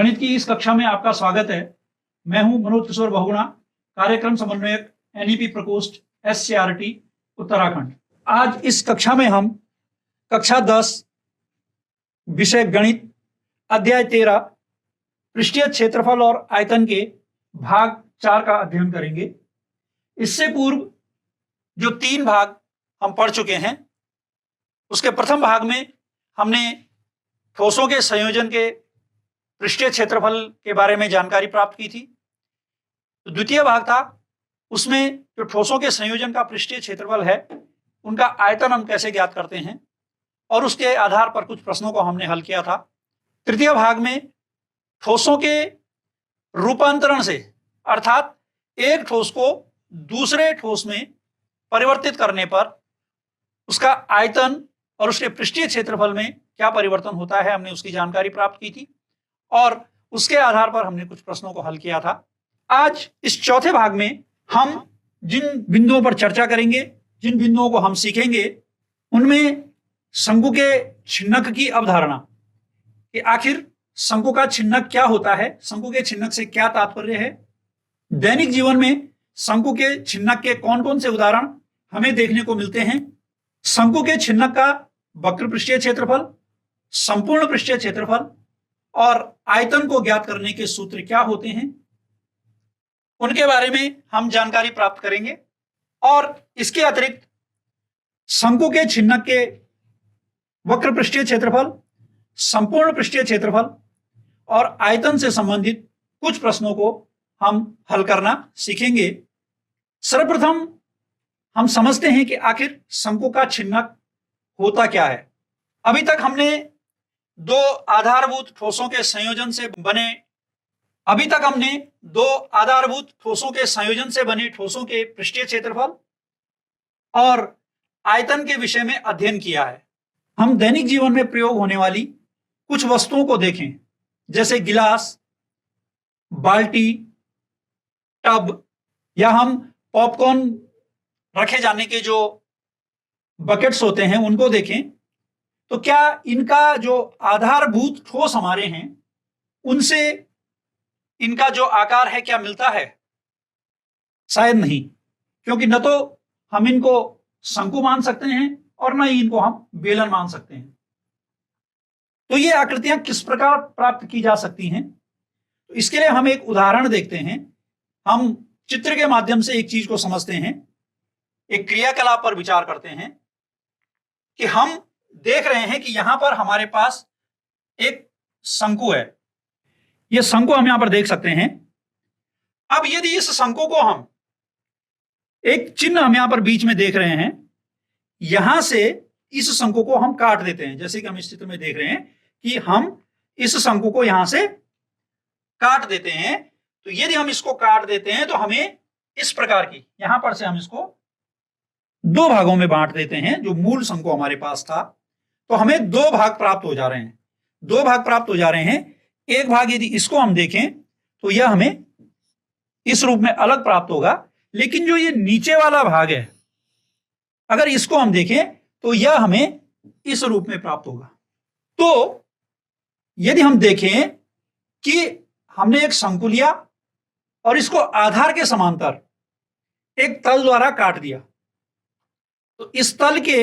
गणित की इस कक्षा में आपका स्वागत है। मैं हूं मनोज किशोर बहुगुणा, कार्यक्रम समन्वयक एनईपी प्रकोष्ठ एससीईआरटी उत्तराखंड। आज इस कक्षा में हम कक्षा 10 विषय गणित अध्याय 13 पृष्ठीय क्षेत्रफल और आयतन के भाग 4 का अध्ययन करेंगे। इससे पूर्व जो 3 भाग हम पढ़ चुके हैं, उसके प्रथम भाग में हमने ठोसों के संयोजन के पृष्ठीय क्षेत्रफल के बारे में जानकारी प्राप्त की थी। तो द्वितीय भाग था, उसमें जो ठोसों के संयोजन का पृष्ठीय क्षेत्रफल है, उनका आयतन हम कैसे ज्ञात करते हैं और उसके आधार पर कुछ प्रश्नों को हमने हल किया था। तृतीय भाग में ठोसों के रूपांतरण से, अर्थात एक ठोस को दूसरे ठोस में परिवर्तित करने पर उसका आयतन और उसके पृष्ठीय क्षेत्रफल में क्या परिवर्तन होता है, हमने उसकी जानकारी प्राप्त की थी और उसके आधार पर हमने कुछ प्रश्नों को हल किया था। आज इस चौथे भाग में हम जिन बिंदुओं पर चर्चा करेंगे, जिन बिंदुओं को हम सीखेंगे, उनमें शंकु के छिन्नक की अवधारणा कि आखिर शंकु का छिन्नक क्या होता है, शंकु के छिन्नक से क्या तात्पर्य है, दैनिक जीवन में शंकु के छिन्नक के कौन कौन से उदाहरण हमें देखने को मिलते हैं, शंकु के छिन्नक का वक्र पृष्ठीय क्षेत्रफल, संपूर्ण पृष्ठीय क्षेत्रफल और आयतन को ज्ञात करने के सूत्र क्या होते हैं, उनके बारे में हम जानकारी प्राप्त करेंगे। और इसके अतिरिक्त शंकु के छिन्नक के वक्र पृष्ठीय क्षेत्रफल, संपूर्ण पृष्ठीय क्षेत्रफल और आयतन से संबंधित कुछ प्रश्नों को हम हल करना सीखेंगे। सर्वप्रथम हम समझते हैं कि आखिर शंकु का छिन्नक होता क्या है। अभी तक हमने दो आधारभूत ठोसों के संयोजन से बने ठोसों के पृष्ठीय क्षेत्रफल और आयतन के विषय में अध्ययन किया है। हम दैनिक जीवन में प्रयोग होने वाली कुछ वस्तुओं को देखें, जैसे गिलास, बाल्टी, टब या हम पॉपकॉर्न रखे जाने के जो बकेट्स होते हैं उनको देखें, तो क्या इनका जो आधारभूत ठोस हमारे हैं, उनसे इनका जो आकार है क्या मिलता है? शायद नहीं, क्योंकि न तो हम इनको शंकु मान सकते हैं और न ही इनको हम बेलन मान सकते हैं। तो ये आकृतियां किस प्रकार प्राप्त की जा सकती हैं, तो इसके लिए हम एक उदाहरण देखते हैं। हम चित्र के माध्यम से एक चीज को समझते हैं, एक क्रियाकलाप पर विचार करते हैं कि हम देख रहे हैं कि यहां पर हमारे पास एक शंकु है। यह शंकु हम यहां पर देख सकते हैं। अब यदि इस शंकु को हम एक चिन्ह हम यहां पर बीच में देख रहे हैं, यहां से इस शंकु को हम काट देते हैं, जैसे कि हम इस चित्र में देख रहे हैं कि हम इस शंकु को यहां से काट देते हैं। तो यदि हम इसको काट देते हैं तो हमें इस प्रकार की, यहां पर से हम इसको दो भागों में बांट देते हैं, जो मूल शंकु हमारे पास था, तो हमें दो भाग प्राप्त हो जा रहे हैं। एक भाग यदि इसको हम देखें तो यह हमें इस रूप में अलग प्राप्त होगा, लेकिन जो ये नीचे वाला भाग है, अगर इसको हम देखें तो यह हमें इस रूप में प्राप्त होगा। तो यदि हम देखें कि हमने एक शंकु लिया और इसको आधार के समांतर एक तल द्वारा काट दिया, तो इस तल के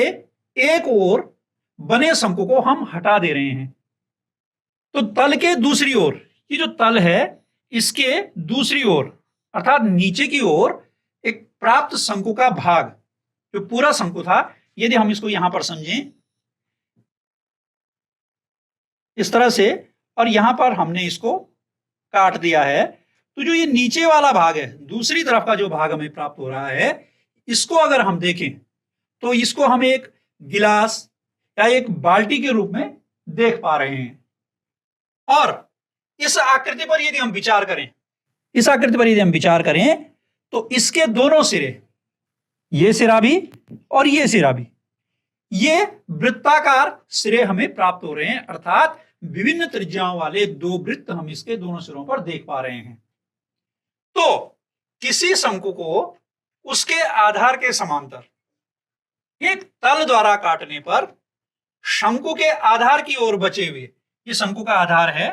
एक ओर बने शंकु को हम हटा दे रहे हैं। तो तल के दूसरी ओर, ये जो तल है इसके दूसरी ओर अर्थात नीचे की ओर एक प्राप्त शंकु का भाग, जो पूरा शंकु था, यदि हम इसको यहां पर समझें इस तरह से, और यहां पर हमने इसको काट दिया है, तो जो ये नीचे वाला भाग है, दूसरी तरफ का जो भाग हमें प्राप्त हो रहा है, इसको अगर हम देखें तो इसको हम एक गिलास या एक बाल्टी के रूप में देख पा रहे हैं। और इस आकृति पर यदि हम विचार करें तो इसके दोनों सिरे, ये सिरा भी और ये सिरा भी, ये वृत्ताकार सिरे हमें प्राप्त हो रहे हैं, अर्थात विभिन्न त्रिज्याओं वाले दो वृत्त हम इसके दोनों सिरों पर देख पा रहे हैं। तो किसी शंकु को उसके आधार के समांतर एक तल द्वारा काटने पर शंकु के आधार की ओर बचे हुए, ये शंकु का आधार है,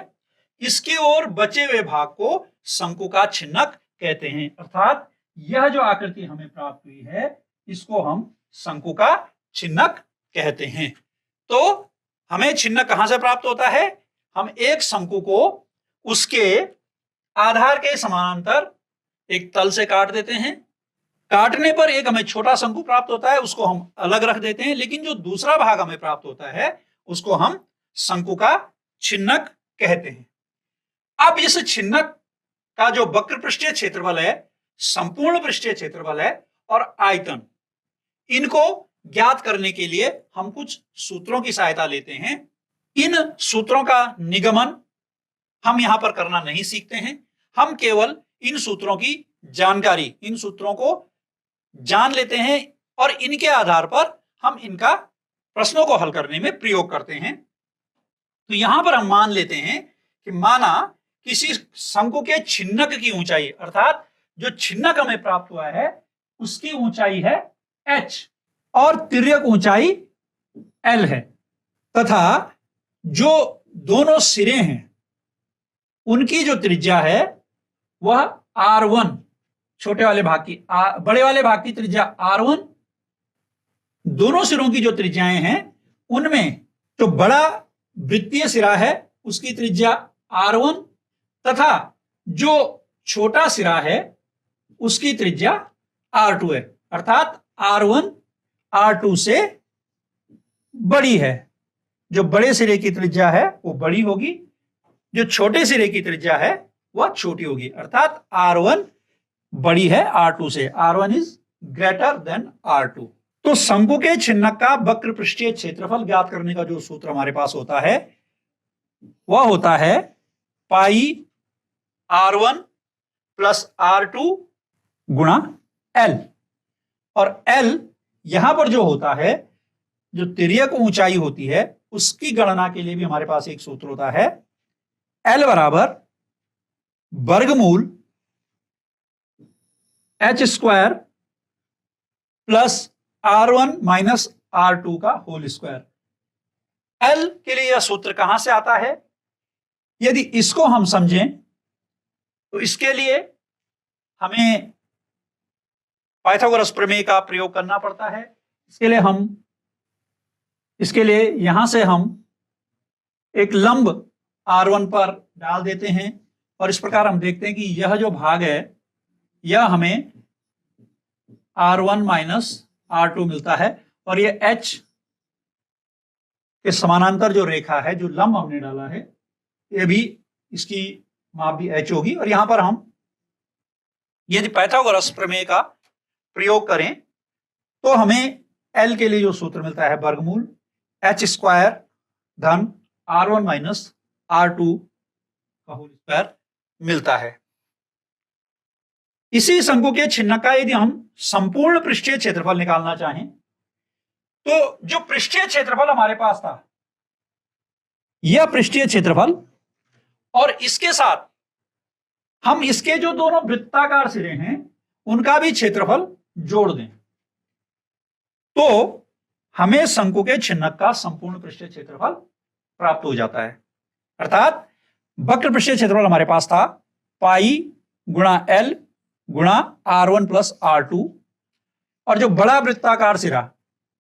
इसकी ओर बचे हुए भाग को शंकु का छिन्नक कहते हैं। अर्थात यह जो आकृति हमें प्राप्त हुई है इसको हम शंकु का छिन्नक कहते हैं। तो हमें छिन्नक कहां से प्राप्त होता है? हम एक शंकु को उसके आधार के समानांतर एक तल से काट देते हैं। काटने पर एक हमें छोटा शंकु प्राप्त होता है, उसको हम अलग रख देते हैं, लेकिन जो दूसरा भाग हमें प्राप्त होता है उसको हम शंकु का छिन्नक कहते हैं। अब इस छिन्नक का जो वक्र पृष्ठीय क्षेत्रफल है, संपूर्ण पृष्ठीय क्षेत्रफल है और आयतन, इनको ज्ञात करने के लिए हम कुछ सूत्रों की सहायता लेते हैं। इन सूत्रों का निगमन हम यहां पर करना नहीं सीखते हैं, हम केवल इन सूत्रों की जानकारी, इन सूत्रों को जान लेते हैं और इनके आधार पर हम इनका प्रश्नों को हल करने में प्रयोग करते हैं। तो यहां पर हम मान लेते हैं कि माना किसी शंकु के छिन्नक की ऊंचाई, अर्थात जो छिन्नक हमें प्राप्त हुआ है उसकी ऊंचाई है h और तिर्यक ऊंचाई l है, तथा जो दोनों सिरे हैं उनकी जो त्रिज्या है वह r1, छोटे वाले भाग की बड़े वाले भाग की त्रिज्या r1, दोनों सिरों की जो त्रिज्याएं हैं उनमें जो बड़ा वृत्तीय सिरा है उसकी त्रिज्या r1 तथा जो छोटा सिरा है उसकी त्रिज्या r2 है। अर्थात r1 r2 से बड़ी है। जो बड़े सिरे की त्रिज्या है वो बड़ी होगी, जो छोटे सिरे की त्रिज्या है वह छोटी होगी। अर्थात r1 बड़ी है r2 से, r1 is greater than r2। तो शंकु के छिन्नक का वक्र पृष्ठीय क्षेत्रफल ज्ञात करने का जो सूत्र हमारे पास होता है वह होता है पाई r1 प्लस r2 गुणा l। और l यहां पर जो होता है, जो तिर्यक ऊंचाई होती है उसकी गणना के लिए भी हमारे पास एक सूत्र होता है, l बराबर वर्गमूल h square plus r1 minus r2 का होल स्क्वायर। l के लिए यह सूत्र कहां से आता है? यदि इसको हम समझें तो इसके लिए हमें पाइथागोरस प्रमेय का प्रयोग करना पड़ता है। इसके लिए यहां से हम एक लंब r1 पर डाल देते हैं और इस प्रकार हम देखते हैं कि यह जो भाग है यह हमें r1 माइनस r2 मिलता है और यह h के समानांतर जो रेखा है, जो लंब हमने डाला है, यह भी, इसकी माप भी h होगी। और यहां पर हम यदि पाइथागोरस प्रमेय का प्रयोग करें तो हमें l के लिए जो सूत्र मिलता है वर्गमूल h स्क्वायर धन r1 माइनस r2 का होल स्क्वायर मिलता है। इसी शंकु के छिन्नक का यदि हम संपूर्ण पृष्ठीय क्षेत्रफल निकालना चाहें तो जो पृष्ठीय क्षेत्रफल हमारे पास था यह पृष्ठीय क्षेत्रफल, और इसके साथ हम इसके जो दोनों वृत्ताकार सिरे हैं उनका भी क्षेत्रफल जोड़ दें तो हमें शंकु के छिन्नक का संपूर्ण पृष्ठीय क्षेत्रफल प्राप्त हो जाता है। अर्थात वक्र पृष्ठीय क्षेत्रफल हमारे पास था पाई गुणा l गुणा r1 प्लस r2, और जो बड़ा वृत्ताकार सिरा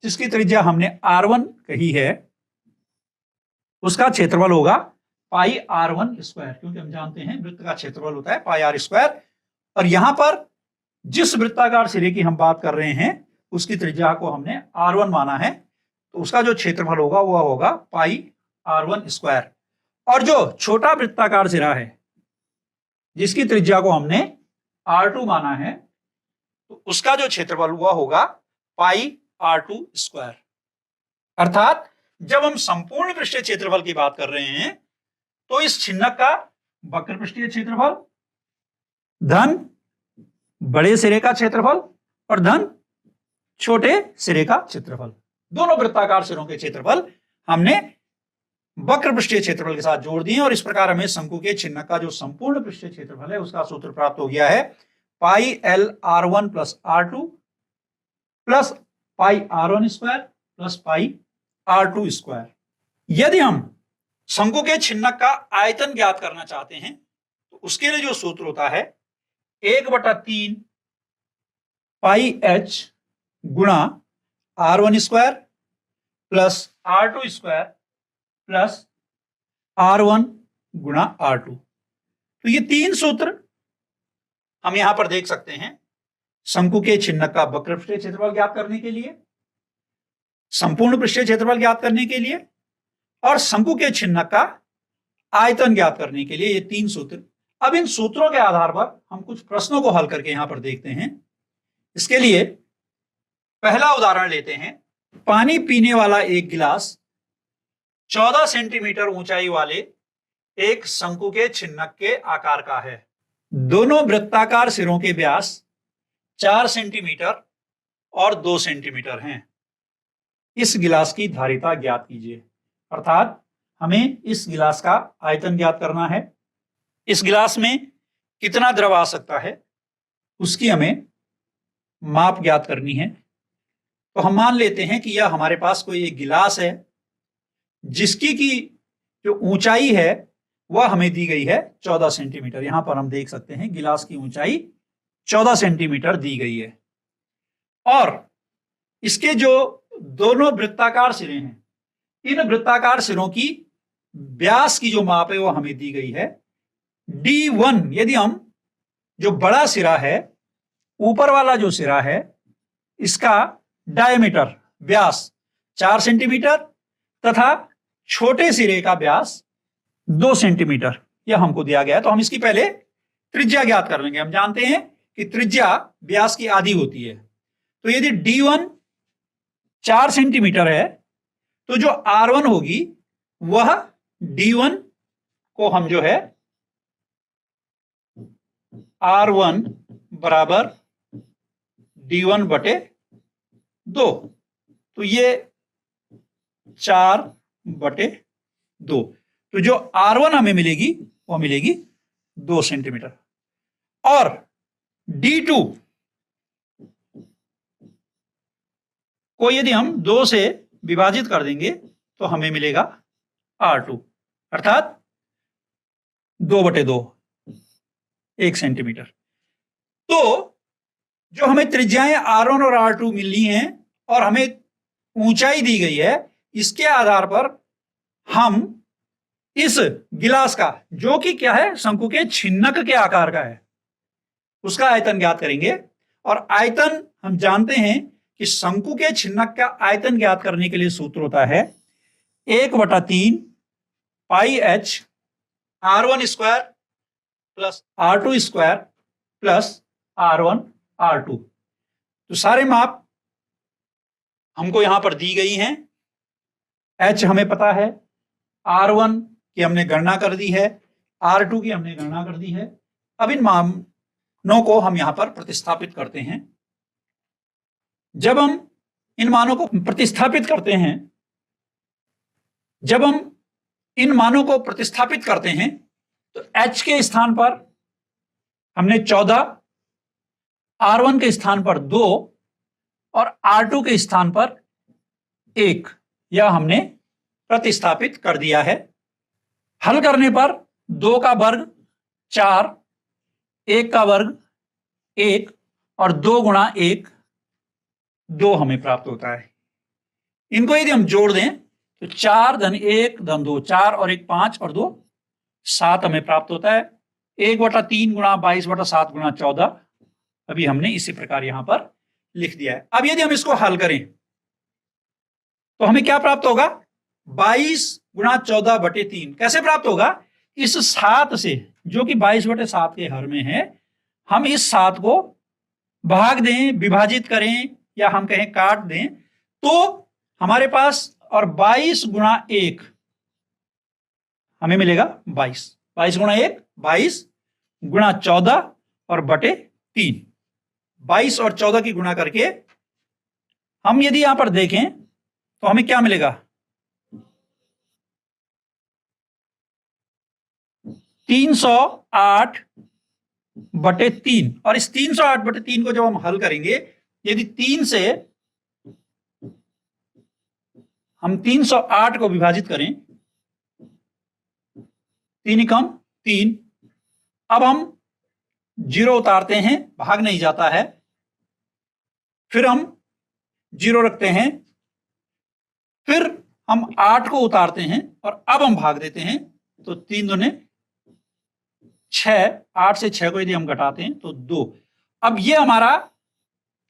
जिसकी त्रिज्या हमने r1 कही है उसका क्षेत्रफल होगा पाई r1 स्क्वायर, क्योंकि हम जानते हैं वृत्त का क्षेत्रफल होता है पाई r स्क्वायर। और यहां पर जिस वृत्ताकार सिरे की हम बात कर रहे हैं उसकी त्रिज्या को हमने r1 माना है, तो उसका जो क्षेत्रफल होगा वह होगा पाई r1 स्क्वायर। और जो छोटा वृत्ताकार सिरा है जिसकी त्रिज्या को हमने r2 माना है, तो उसका जो क्षेत्रफल हुआ होगा पाई r2 स्क्वायर। अर्थात जब हम संपूर्ण पृष्ठीय क्षेत्रफल की बात कर रहे हैं तो इस छिन्नक का वक्र पृष्ठीय क्षेत्रफल धन बड़े सिरे का क्षेत्रफल और धन छोटे सिरे का क्षेत्रफल, दोनों वृत्ताकार सिरों के क्षेत्रफल हमने वक्र पृष्ठीय क्षेत्रफल के साथ जोड़ दिए, और इस प्रकार हमें शंकु के छिन्नक का जो संपूर्ण पृष्ठीय क्षेत्रफल है उसका सूत्र प्राप्त हो गया है पाई l r1 plus r2 plus pi r1 square plus pi r2 square. यदि हम शंकु के छिन्नक का आयतन ज्ञात करना चाहते हैं तो उसके लिए जो सूत्र होता है 1/3 पाई एच गुणा R1 square plus R2 square plus R1 गुणा R2। तो ये तीन सूत्र हम यहां पर देख सकते हैं शंकु के छिन्नक का वक्र पृष्ठीय क्षेत्रफल ज्ञात करने के लिए, संपूर्ण पृष्ठीय क्षेत्रफल ज्ञात करने के लिए और शंकु के छिन्नक का आयतन ज्ञात करने के लिए, ये तीन सूत्र। अब इन सूत्रों के आधार पर हम कुछ प्रश्नों को हल करके यहां पर देखते हैं। इसके लिए पहला उदाहरण लेते हैं। पानी पीने वाला एक गिलास 14 सेंटीमीटर ऊंचाई वाले एक शंकु के छिन्नक के आकार का है। दोनों वृत्ताकार सिरों के व्यास 4 सेंटीमीटर और 2 सेंटीमीटर हैं। इस गिलास की धारिता ज्ञात कीजिए। अर्थात हमें इस गिलास का आयतन ज्ञात करना है, इस गिलास में कितना द्रव आ सकता है उसकी हमें माप ज्ञात करनी है। तो हम मान लेते हैं कि यह हमारे पास कोई एक गिलास है जिसकी की जो ऊंचाई है वह हमें दी गई है 14 सेंटीमीटर। यहां पर हम देख सकते हैं गिलास की ऊंचाई 14 सेंटीमीटर दी गई है और इसके जो दोनों वृत्ताकार सिरे हैं, इन वृत्ताकार सिरों की व्यास की जो माप है वो हमें दी गई है D1। यदि हम जो बड़ा सिरा है, ऊपर वाला जो सिरा है, इसका डायमीटर व्यास 4 सेंटीमीटर तथा छोटे सिरे का व्यास 2 सेंटीमीटर यह हमको दिया गया है, तो हम इसकी पहले त्रिज्या ज्ञात कर लेंगे। हम जानते हैं कि त्रिज्या व्यास की आधी होती है। तो यदि D1 4 सेंटीमीटर है तो जो R1 होगी वह D1 को हम जो है R1 बराबर D1/2, तो ये 4/2। तो जो R1 हमें मिलेगी वो मिलेगी 2 सेंटीमीटर और D2 को यदि हम 2 से विभाजित कर देंगे तो हमें मिलेगा R2 अर्थात 2/2, 1 सेंटीमीटर। तो जो हमें त्रिज्याएं R1 और R2 मिली हैं और हमें ऊंचाई दी गई है, इसके आधार पर हम इस गिलास का, जो कि क्या है शंकु के छिन्नक के आकार का है, उसका आयतन ज्ञात करेंगे। और आयतन हम जानते हैं कि शंकु के छिन्नक का आयतन ज्ञात करने के लिए सूत्र होता है 1/3 pi H R1 square plus R2 square plus R1 R2। तो सारे माप हमको यहां पर दी गई हैं। H हमें पता है, R1 की हमने गणना कर दी है, R2 की हमने गणना कर दी है। अब इन मानों को हम यहां पर प्रतिस्थापित करते हैं। जब हम इन मानों को प्रतिस्थापित करते हैं, तो H के स्थान पर हमने 14, R1 के स्थान पर 2 और R2 के स्थान पर 1 यह हमने प्रतिस्थापित कर दिया है। हल करने पर 2 का वर्ग 4, 1 का वर्ग 1 और 2 गुणा 1 2 हमें प्राप्त होता है। इनको यदि हम जोड़ दें तो 4 धन 1 धन 2 4 और 1 5 और 2 7 हमें प्राप्त होता है। 1/3 गुणा 22/7 गुणा 14 अभी हमने इसी प्रकार यहां पर लिख दिया है। अब यदि हम इसको हल करें तो हमें क्या प्राप्त होगा? 22 गुणा 14/3 कैसे प्राप्त होगा? इस 7 से, जो कि 22/7 के हर में है, हम इस 7 को भाग दें, विभाजित करें या हम कहें काट दें तो हमारे पास, और 22 गुणा 1 हमें मिलेगा 22। 22 गुणा 1 22 गुणा 14 और बटे 3, 22 और 14 की गुणा करके हम यदि यहां पर देखें तो हमें क्या मिलेगा? 308/3। और इस 308/3 को जब हम हल करेंगे, यदि 3 से हम 308 को विभाजित करें 3 कम 3। अब हम 0 उतारते हैं, भाग नहीं जाता है, फिर हम 0 रखते हैं, फिर हम 8 को उतारते हैं और अब हम भाग देते हैं, तो 3 दूने 6, 8 से 6 को यदि हम घटाते हैं तो 2। अब ये हमारा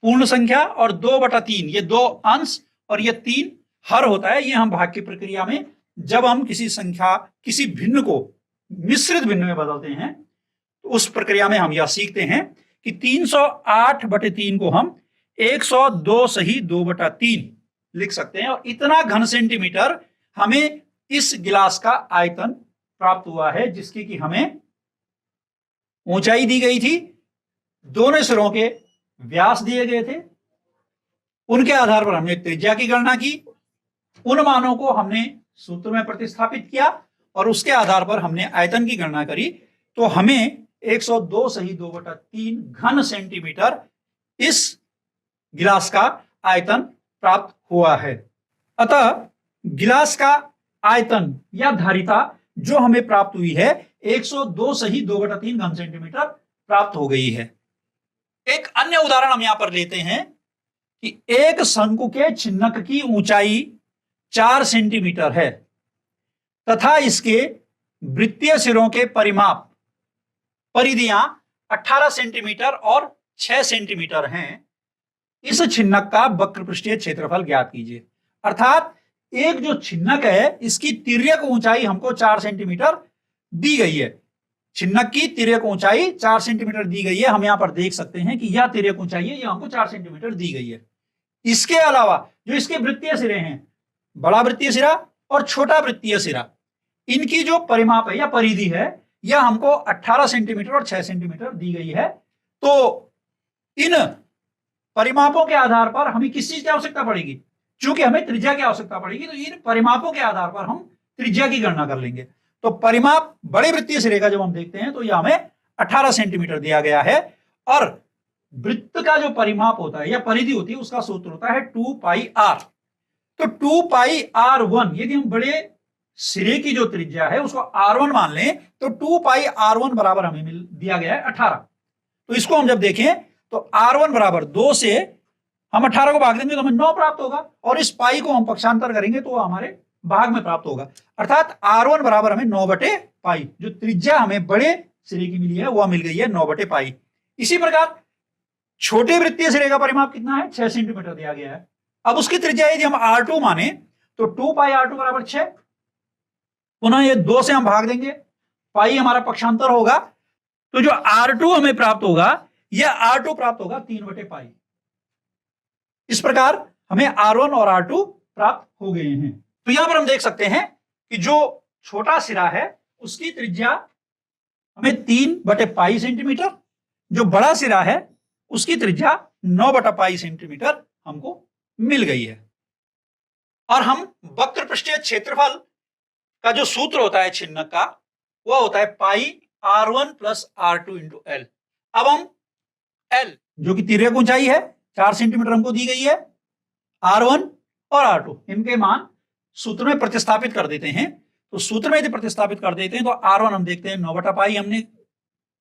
पूर्ण संख्या और 2/3, ये 2 अंश और ये 3 हर होता है। ये हम भाग की प्रक्रिया में जब हम किसी संख्या, किसी भिन्न को मिश्रित भिन्न में बदलते हैं, तो उस प्रक्रिया में हम यह सीखते हैं कि 308/3 को हम 102 सही 2/3 लिख सकते हैं। और इतना घन सेंटीमीटर हमें इस गिलास का आयतन प्राप्त हुआ है, जिसकी कि हमें ऊंचाई दी गई थी, दोनों सिरों के व्यास दिए गए थे, उनके आधार पर हमने त्रिज्या की गणना की, उन मानों को हमने सूत्र में प्रतिस्थापित किया और उसके आधार पर हमने आयतन की गणना करी, तो हमें 102 सही 2/3 घन सेंटीमीटर इस गिलास का आयतन प्राप्त हुआ है। अतः गिलास का आयतन या धारिता जो हमें प्राप्त हुई है 102 सही 2/3 घन सेंटीमीटर प्राप्त हो गई है। एक अन्य उदाहरण हम यहां पर लेते हैं कि एक शंकु के छिन्नक की ऊंचाई 4 सेंटीमीटर है तथा इसके वृत्तीय सिरों के परिमाप परिधियां 18 सेंटीमीटर और 6 सेंटीमीटर हैं। इस छिन्नक का वक्र पृष्ठीय क्षेत्रफल ज्ञात कीजिए। अर्थात एक जो छिन्नक है, इसकी तिर्यक ऊंचाई हमको 4 सेंटीमीटर दी गई है। छिन्नक की तिर्यक ऊंचाई 4 सेंटीमीटर दी गई है। हम यहां पर देख सकते हैं कि यह तिर्यक ऊंचाई है, यह हमको 4 सेंटीमीटर दी गई है। इसके अलावा जो इसके वृत्तीय सिरे हैं, बड़ा वृत्तीय सिरा और छोटा वृत्तीय सिरा, इनकी जो परिमाप है या परिधि है, यह हमको 18 सेंटीमीटर और 6 सेंटीमीटर दी गई है। तो इन परिमापों के आधार पर हमें किस चीज की आवश्यकता पड़ेगी? चूंकि हमें त्रिज्या की आवश्यकता पड़ेगी, तो इन परिमापों के आधार पर हम त्रिज्या की गणना कर लेंगे। तो परिमाप बड़े वृत्तीय सिरे का जब हम देखते हैं तो यह हमें 18 सेंटीमीटर दिया गया है, और वृत्त का जो परिमाप होता है या परिधि होती है, उसका सूत्र होता है 2πr। तो 2πr1, यदि हम बड़े सिरे की जो त्रिज्या है उसको r1 मान लें, तो 2πr1 बराबर हमें दिया गया है 18। तो इसको हम जब देखें तो r1 बराबर 2 से हम 18 को भाग देंगे तो हमें 9 प्राप्त होगा, और इस पाई को हम पक्षांतर करेंगे तो हमारे भाग में प्राप्त होगा। अर्थात r1 बराबर हमें 9/पाई, जो त्रिज्या हमें बड़े सिरे की मिली है वह मिल गई है 9/पाई। इसी प्रकार छोटे वृत्तीय सिरे का परिमाप कितना है? 6 सेंटीमीटर दिया गया है। अब उसकी त्रिज्या यदि हम r2 माने तो 2πr2 बराबर 6, पुनः ये 2 से हम भाग देंगे, पाई हमारा पक्षांतर होगा, तो जो r2 हमें प्राप्त होगा यह r2 प्राप्त होगा 3/पाई। इस प्रकार हमें r1 और r2 प्राप्त हो गए हैं। तो यहां पर हम देख सकते हैं कि जो छोटा सिरा है उसकी त्रिज्या हमें 3/पाई सेंटीमीटर, जो बड़ा सिरा है उसकी त्रिज्या 9/पाई सेंटीमीटर हमको मिल गई है। और हम वक्र पृष्ठीय क्षेत्रफल का जो सूत्र होता है छिन्नक का, वह होता है पाई r1 plus r2 into L. अब हम एल जो कि तिर्यक ऊंचाई है 4 सेंटीमीटर हमको दी गई है, r1 और r2 इनके मान सूत्र में प्रतिस्थापित कर देते हैं। तो सूत्र में यदि प्रतिस्थापित कर देते हैं तो r1 हम देखते हैं 9/पाई हमने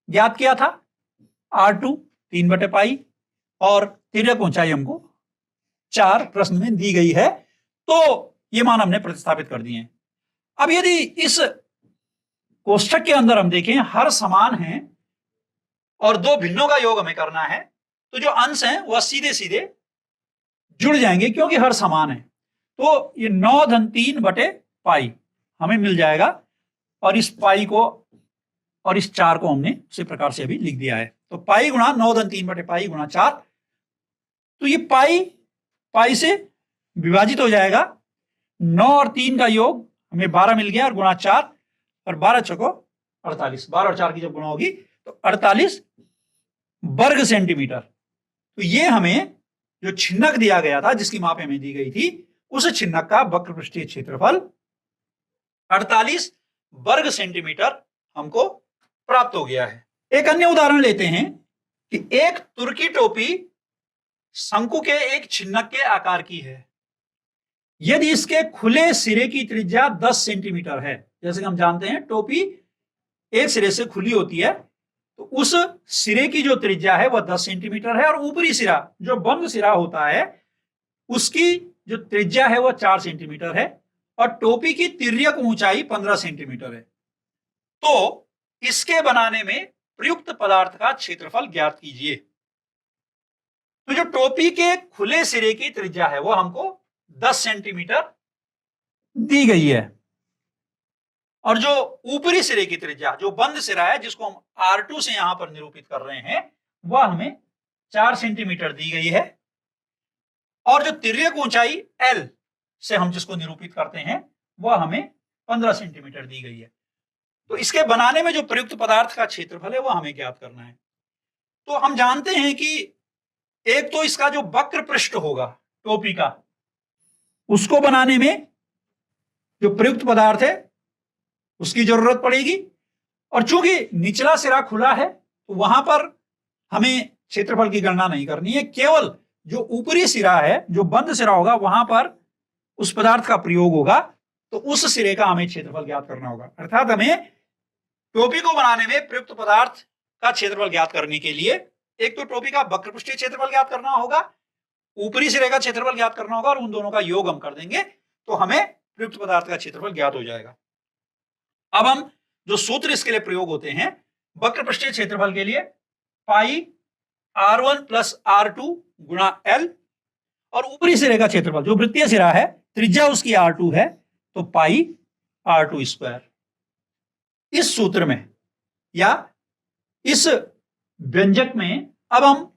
ज्ञात किया था, r2 3/पाई, और तिर्यक ऊंचाई हमको 4 प्रश्न में दी गई है। तो ये मान हमने प्रतिस्थापित कर दिए हैं। अब यदि इस कोष्ठक के अंदर हम देखें हर समान है और दो भिन्नों का योग हमें करना है, तो जो अंश हैं वह सीधे सीधे जुड़ जाएंगे क्योंकि हर समान है। तो ये 9/3/पाई हमें मिल जाएगा, और इस पाई को और इस 4 को हमने उसी प्रकार से अभी लिख दिया है। तो पाई गुणा 9/3/पाई गुणा 4, तो ये पाई पाई से विभाजित हो जाएगा। 9 और 3 का योग हमें 12 मिल गया, और गुणा 4, और 12 चौको 48, 12 और 4 की जब गुणा होगी तो 48 वर्ग सेंटीमीटर। तो ये हमें जो छिन्नक दिया गया था, जिसकी माप हमें दी गई थी, उस छिन्नक का वक्र पृष्ठीय क्षेत्रफल 48 वर्ग सेंटीमीटर हमको प्राप्त हो गया है। एक अन्य उदाहरण लेते हैं कि एक तुर्की टोपी शंकु के एक छिन्नक के आकार की है। यदि इसके खुले सिरे की त्रिज्या 10 सेंटीमीटर है, जैसे कि हम जानते हैं टोपी एक सिरे से खुली होती है तो उस सिरे की जो त्रिज्या है वह 10 सेंटीमीटर है, और ऊपरी सिरा जो बंद सिरा होता है उसकी जो त्रिज्या है वह 4 सेंटीमीटर है, और टोपी की तिर्यक ऊंचाई 15 सेंटीमीटर है। तो इसके बनाने में प्रयुक्त पदार्थ का क्षेत्रफल ज्ञात कीजिए। तो जो टोपी के खुले सिरे की त्रिज्या है वो हमको 10 सेंटीमीटर दी गई है, और जो ऊपरी सिरे की त्रिज्या जो बंद सिरा है जिसको हम R2 से यहां पर निरूपित कर रहे हैं वह हमें 4 सेंटीमीटर दी गई है, और जो तिर्यक ऊंचाई L से हम जिसको निरूपित करते हैं वह हमें 15 सेंटीमीटर दी गई है। तो इसके बनाने में जो प्रयुक्त पदार्थ का क्षेत्रफल है वह हमें ज्ञात करना है। तो हम जानते हैं कि एक तो इसका जो वक्र पृष्ठ होगा टोपी का, उसको बनाने में जो प्रयुक्त पदार्थ है उसकी जरूरत पड़ेगी, और चूंकि निचला सिरा खुला है तो वहां पर हमें क्षेत्रफल की गणना नहीं करनी है, केवल जो ऊपरी सिरा है जो बंद सिरा होगा वहां पर उस पदार्थ का प्रयोग होगा, तो उस सिरे का हमें क्षेत्रफल ज्ञात करना होगा। अर्थात हमें टोपी को बनाने में प्रयुक्त पदार्थ का क्षेत्रफल ज्ञात करने के लिए एक तो टोपी का वक्रपृष्ठीय क्षेत्रफल ज्ञात करना होगा, ऊपरी सिरे का क्षेत्रफल ज्ञात करना होगा, और उन दोनों का योग हम कर देंगे तो हमें प्रयुक्त पदार्थ का क्षेत्रफल ज्ञात हो जाएगा। अब हम जो सूत्र इसके लिए प्रयोग होते हैं वक्रपृष्ठीय क्षेत्रफल के लिए पाई R1 प्लस R2 गुणा L, और ऊपरी सिरे का क्षेत्रफल जो वृत्तीय सिरा है त्रिज्या उसकी R2 है तो पाई R2 स्क्वायर। इस सूत्र में या इस व्यंजक में अब हम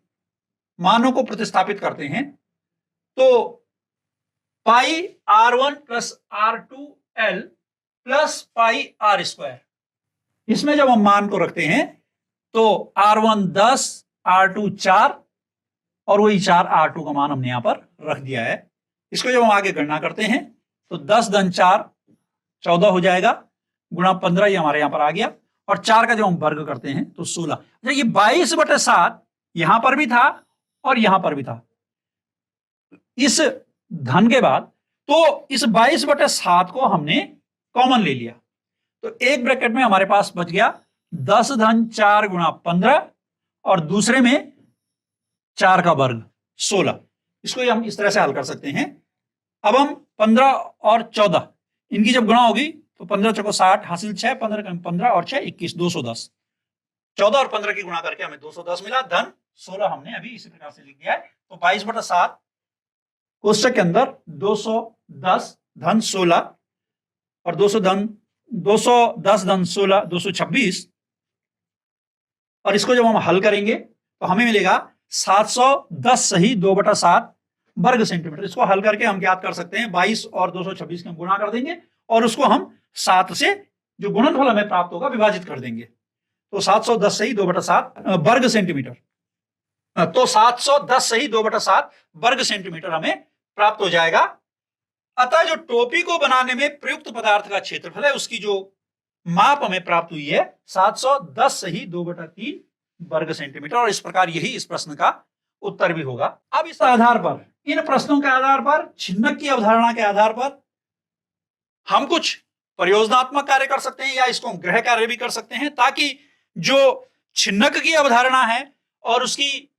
मानों को प्रतिस्थापित करते हैं, तो पाई R1 plus R2L plus pi R square, इसमें जब हम मान को रखते हैं तो R1 10, R2 4, और वही 4 R2 का मान हमने यहां पर रख दिया है। इसको जब हम आगे गणना करते हैं तो 10 धन 4 14 हो जाएगा, गुणा 15 ये हमारे यहां पर आ गया, और 4 का जब हम वर्ग करते हैं तो 16। ये 22/7 यहां पर भी था और यहां पर भी था इस धन के बाद, तो इस 22/7 को हमने कॉमन ले लिया, तो एक ब्रैकेट में हमारे पास बच गया 10 धन 4 गुणा 15, और दूसरे में 4 का वर्ग 16। इसको हम इस तरह से हल कर सकते हैं। अब हम 15 और 14 इनकी जब गुणा होगी तो 15 चौको 60 हासिल 6, 15 और 6 21, 210। 14 और 15 की गुणा करके हमें 210 मिला, धन 16 हमने अभी इसी प्रकार से लिख दिया है। तो 22/7 कोष्टक के अंदर 210 धन 16 और 210 धन 16 226, और इसको जब हम हल करेंगे तो हमें मिलेगा 710 सही 2/7 वर्ग सेंटीमीटर। इसको हल करके हम ज्ञात कर सकते हैं 22 और 226 के हम गुणा कर देंगे, और उसको हम 7 से जो गुणनफल हमें प्राप्त होगा विभाजित कर देंगे, तो 710 सही 2/7 वर्ग सेंटीमीटर, तो 710 सही 2/7 वर्ग सेंटीमीटर हमें प्राप्त हो जाएगा। अतः जो टोपी को बनाने में प्रयुक्त पदार्थ का क्षेत्रफल है उसकी जो माप हमें प्राप्त हुई है 710 सही 2/3 वर्ग सेंटीमीटर, और इस प्रकार यही इस प्रश्न का उत्तर भी होगा। अब इस आधार पर, इन प्रश्नों के आधार पर, छिन्नक की अवधारणा के आधार पर हम कुछ परियोजनात्मक कार्य कर सकते हैं या इसको हम गृह कार्य भी कर सकते हैं, ताकि जो छिन्नक की अवधारणा है और उसकी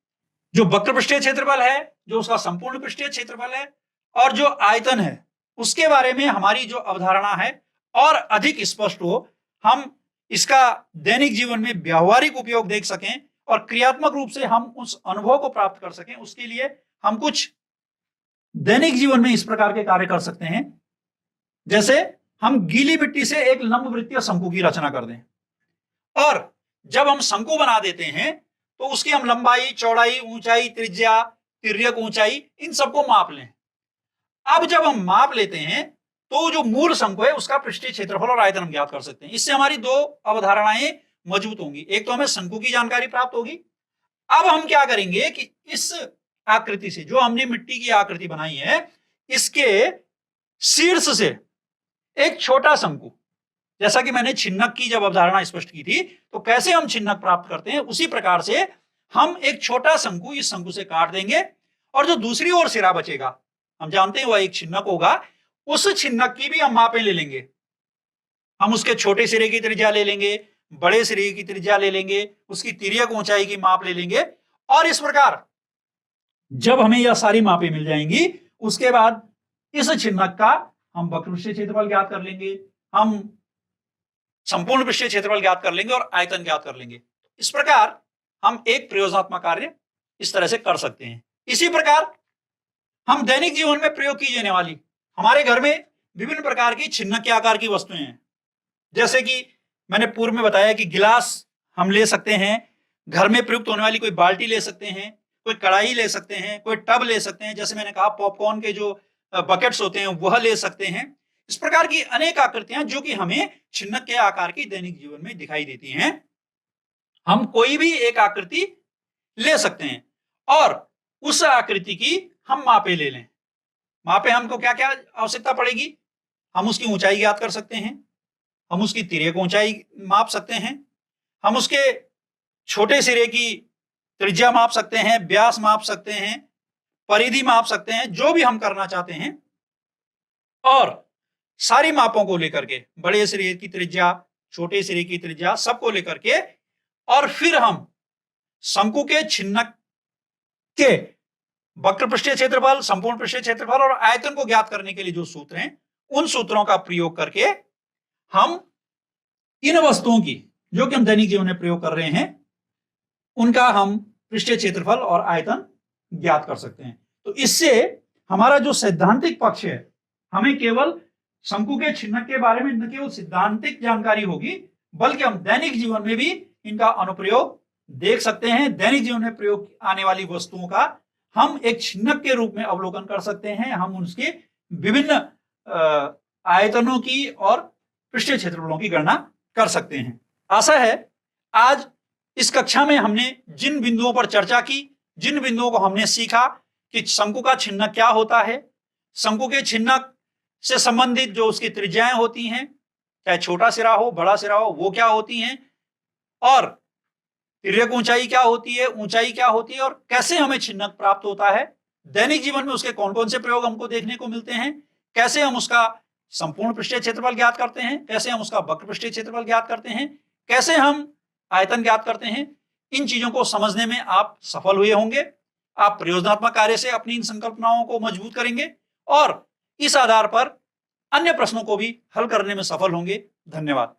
जो वक्र पृष्ठीय क्षेत्रफल है, जो उसका संपूर्ण पृष्ठीय क्षेत्रफल है, और जो आयतन है उसके बारे में हमारी जो अवधारणा है और अधिक स्पष्ट हो, हम इसका दैनिक जीवन में व्यावहारिक उपयोग देख सकें और क्रियात्मक रूप से हम उस अनुभव को प्राप्त कर सकें। उसके लिए हम कुछ दैनिक जीवन में इस प्रकार के कार्य कर सकते हैं, जैसे हम गीली मिट्टी से एक लंबवृत्तीय शंकु की रचना कर दें, और जब हम शंकु बना देते हैं तो उसकी हम लंबाई, चौड़ाई, ऊंचाई, त्रिज्या, तिर्यक ऊंचाई इन सबको माप लें। अब जब हम माप लेते हैं तो जो मूल शंकु है उसका पृष्ठीय क्षेत्रफल और आयतन हम ज्ञात कर सकते हैं। इससे हमारी दो अवधारणाएं मजबूत होंगी, एक तो हमें शंकु की जानकारी प्राप्त होगी। अब हम क्या करेंगे कि इस आकृति से, जो हमने मिट्टी की आकृति बनाई है, इसके शीर्ष से एक छोटा शंकु, जैसा कि मैंने छिन्नक की जब अवधारणा स्पष्ट की थी तो कैसे हम छिन्नक प्राप्त करते हैं, उसी प्रकार से हम एक छोटा शंकु इस शंकु से काट देंगे, और जो दूसरी ओर सिरा बचेगा, हम जानते हैं वह एक छिन्नक होगा, उस छिन्नक की भी हम मापें ले लेंगे। हम उसके छोटे सिरे की त्रिज्या ले लेंगे, बड़े सिरे की त्रिज्या ले लेंगे, उसकी तिर्यक ऊंचाई की माप ले लेंगे, और इस प्रकार जब हमें यह सारी मापें मिल जाएंगी, उसके बाद इस छिन्नक का हम वक्र पृष्ठीय क्षेत्रफल ज्ञात कर लेंगे, हम संपूर्ण पृष्ठीय क्षेत्रफल ज्ञात कर लेंगे और आयतन ज्ञात कर लेंगे। इस प्रकार हम एक प्रयोजनात्मक कार्य इस तरह से कर सकते हैं। इसी प्रकार हम दैनिक जीवन में प्रयोग की जाने वाली, हमारे घर में विभिन्न प्रकार की छिन्नक के आकार की वस्तुएं हैं, जैसे कि मैंने पूर्व में बताया कि गिलास हम ले सकते हैं, घर में प्रयुक्त होने वाली कोई बाल्टी ले सकते हैं, कोई कढ़ाई ले सकते हैं, कोई टब ले सकते हैं, जैसे मैंने कहा पॉपकॉर्न के जो बकेट्स होते हैं वह ले सकते हैं। इस प्रकार की अनेक आकृतियां जो कि हमें छिन्नक के आकार की दैनिक जीवन में दिखाई देती हैं, हम कोई भी एक आकृति ले सकते हैं और उस आकृति की हम मापे ले लें। मापे हमको क्या क्या आवश्यकता पड़ेगी? हम उसकी ऊंचाई ज्ञात कर सकते हैं, हम उसकी तिर्यक ऊंचाई माप सकते हैं, हम उसके छोटे सिरे की त्रिज्या माप सकते हैं, व्यास माप सकते हैं, परिधि माप सकते हैं, जो भी हम करना चाहते हैं। और सारी मापों को लेकर के, बड़े सिरे की त्रिज्या, छोटे सिरे की त्रिज्या, सबको लेकर के, और फिर हम शंकु के छिन्नक के वक्र पृष्ठीय क्षेत्रफल, संपूर्ण पृष्ठीय क्षेत्रफल और आयतन को ज्ञात करने के लिए जो सूत्र हैं, उन सूत्रों का प्रयोग करके हम इन वस्तुओं की, जो कि हम दैनिक जीवन में प्रयोग कर रहे हैं, उनका हम पृष्ठीय क्षेत्रफल और आयतन ज्ञात कर सकते हैं। तो इससे हमारा जो सैद्धांतिक पक्ष है, हमें केवल शंकु के छिन्नक के बारे में न केवल सिद्धांतिक जानकारी होगी, बल्कि हम दैनिक जीवन में भी इनका अनुप्रयोग देख सकते हैं। दैनिक जीवन में प्रयोग आने वाली वस्तुओं का हम एक छिन्नक के रूप में अवलोकन कर सकते हैं। हम उसके विभिन्न आयतनों की और पृष्ठीय क्षेत्रफलों की गणना कर सकते हैं। आशा है आज इस कक्षा में हमने जिन बिंदुओं पर चर्चा की, जिन बिंदुओं को हमने सीखा कि शंकु का छिन्नक क्या होता है, शंकु के छिन्नक से संबंधित जो उसकी त्रिज्याएं होती हैं, चाहे छोटा सिरा हो बड़ा सिरा हो, वो क्या होती हैं, और तिर्यक ऊंचाई क्या होती है, ऊंचाई क्या होती है, और कैसे हमें छिन्नक प्राप्त होता है, दैनिक जीवन में उसके कौन कौन से प्रयोग हमको देखने को मिलते हैं, कैसे हम उसका संपूर्ण पृष्ठीय क्षेत्रफल ज्ञात करते हैं, कैसे हम उसका वक्र पृष्ठीय क्षेत्रफल ज्ञात करते हैं, कैसे हम आयतन ज्ञात करते हैं। इन चीजों को समझने में आप सफल हुए होंगे। आप प्रयोजनात्मक कार्य से अपनी इन संकल्पनाओं को मजबूत करेंगे और इस आधार पर अन्य प्रश्नों को भी हल करने में सफल होंगे। धन्यवाद।